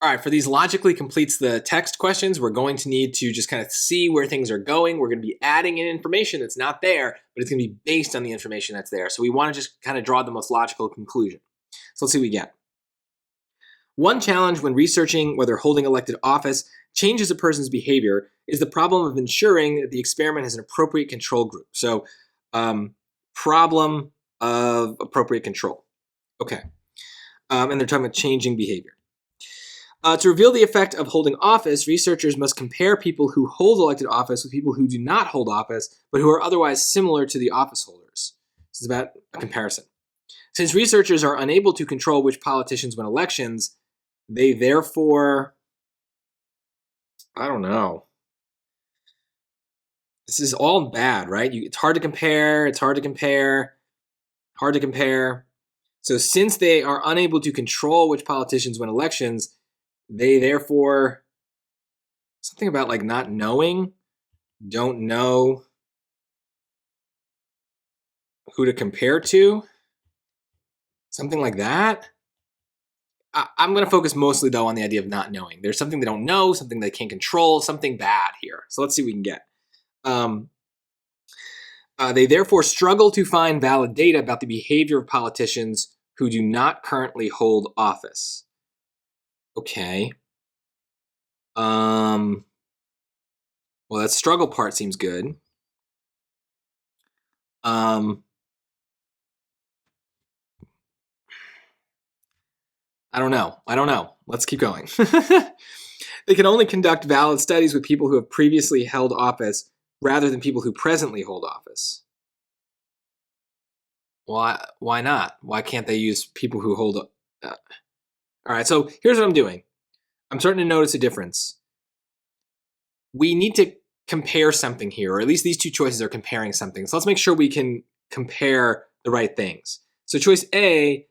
All right, for these logically completes the text questions, we're going to need to just kind of see where things are going. We're going to be adding in information that's not there, but it's going to be based on the information that's there. So we want to just kind of draw the most logical conclusion. So let's see what we get. One challenge when researching whether holding elected office changes a person's behavior is the problem of ensuring that the experiment has an appropriate control group. So problem of appropriate control. Okay. And they're talking about changing behavior. To reveal the effect of holding office, researchers must compare people who hold elected office with people who do not hold office, but who are otherwise similar to the office holders. This is about a comparison. Since researchers are unable to control which politicians win elections, they therefore, I don't know. This is all bad, right? It's hard to compare. So since they are unable to control which politicians win elections, they therefore, something about like not knowing, don't know who to compare to, something like that. I'm going to focus mostly though on the idea of not knowing. There's something they don't know, something they can't control, something bad here. So let's see what we can get. They therefore struggle to find valid data about the behavior of politicians who do not currently hold office. Okay. Well, that struggle part seems good. I don't know. Let's keep going. They can only conduct valid studies with people who have previously held office rather than people who presently hold office. Why not? Why can't they use people who hold... All right, so here's what I'm doing. I'm starting to notice a difference. We need to compare something here, or at least these two choices are comparing something. So let's make sure we can compare the right things. So choice A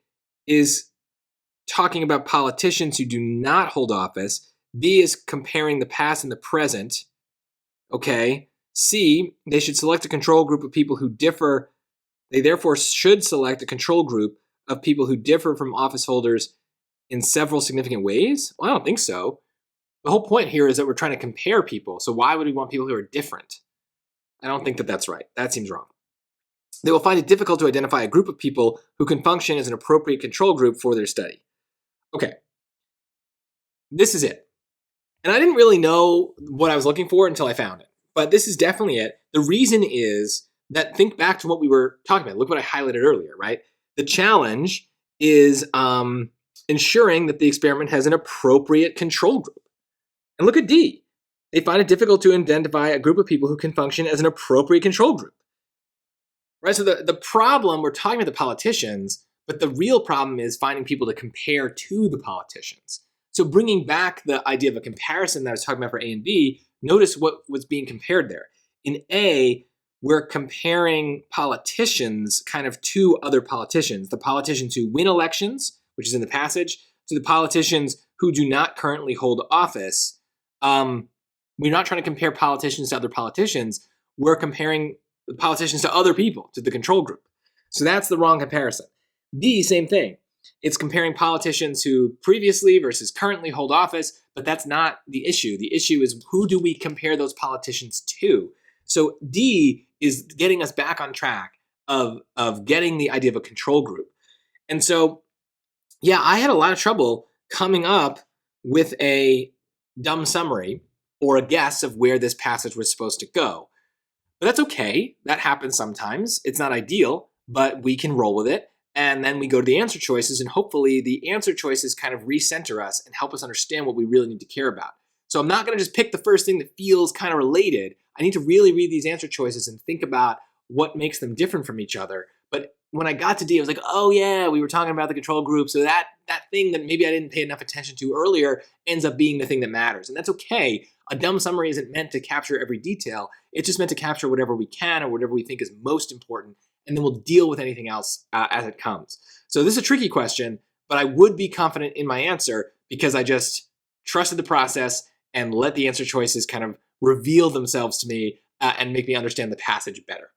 is talking about politicians who do not hold office. B is comparing the past and the present. Okay. C, they should select a control group of people who differ. They therefore should select a control group of people who differ from office holders in several significant ways. Well, I don't think so. The whole point here is that we're trying to compare people. So why would we want people who are different? I don't think that that's right. That seems wrong. They will find it difficult to identify a group of people who can function as an appropriate control group for their study. Okay. This is it. And I didn't really know what I was looking for until I found it. But this is definitely it. The reason is that, think back to what we were talking about. Look what I highlighted earlier, right? The challenge is ensuring that the experiment has an appropriate control group. And look at D. They find it difficult to identify a group of people who can function as an appropriate control group. Right? So the problem, we're talking about the politicians, but the real problem is finding people to compare to the politicians. So bringing back the idea of a comparison that I was talking about for A and B, notice what was being compared there. In A, we're comparing politicians kind of to other politicians. The politicians who win elections, which is in the passage, to the politicians who do not currently hold office. We're not trying to compare politicians to other politicians. We're comparing the politicians to other people, to the control group. So that's the wrong comparison. B, same thing. It's comparing politicians who previously versus currently hold office, but that's not the issue. The issue is, who do we compare those politicians to? So D is getting us back on track of getting the idea of a control group. And so, yeah, I had a lot of trouble coming up with a dumb summary or a guess of where this passage was supposed to go. But that's okay. That happens sometimes. It's not ideal, but we can roll with it. And then we go to the answer choices, and hopefully the answer choices kind of recenter us and help us understand what we really need to care about. So I'm not going to just pick the first thing that feels kind of related. I need to really read these answer choices and think about what makes them different from each other. But when I got to D, I was like, oh yeah, we were talking about the control group. So that thing that maybe I didn't pay enough attention to earlier ends up being the thing that matters. And that's okay. A dumb summary isn't meant to capture every detail. It's just meant to capture whatever we can or whatever we think is most important. And then we'll deal with anything else as it comes. So this is a tricky question, but I would be confident in my answer because I just trusted the process and let the answer choices kind of reveal themselves to me and make me understand the passage better.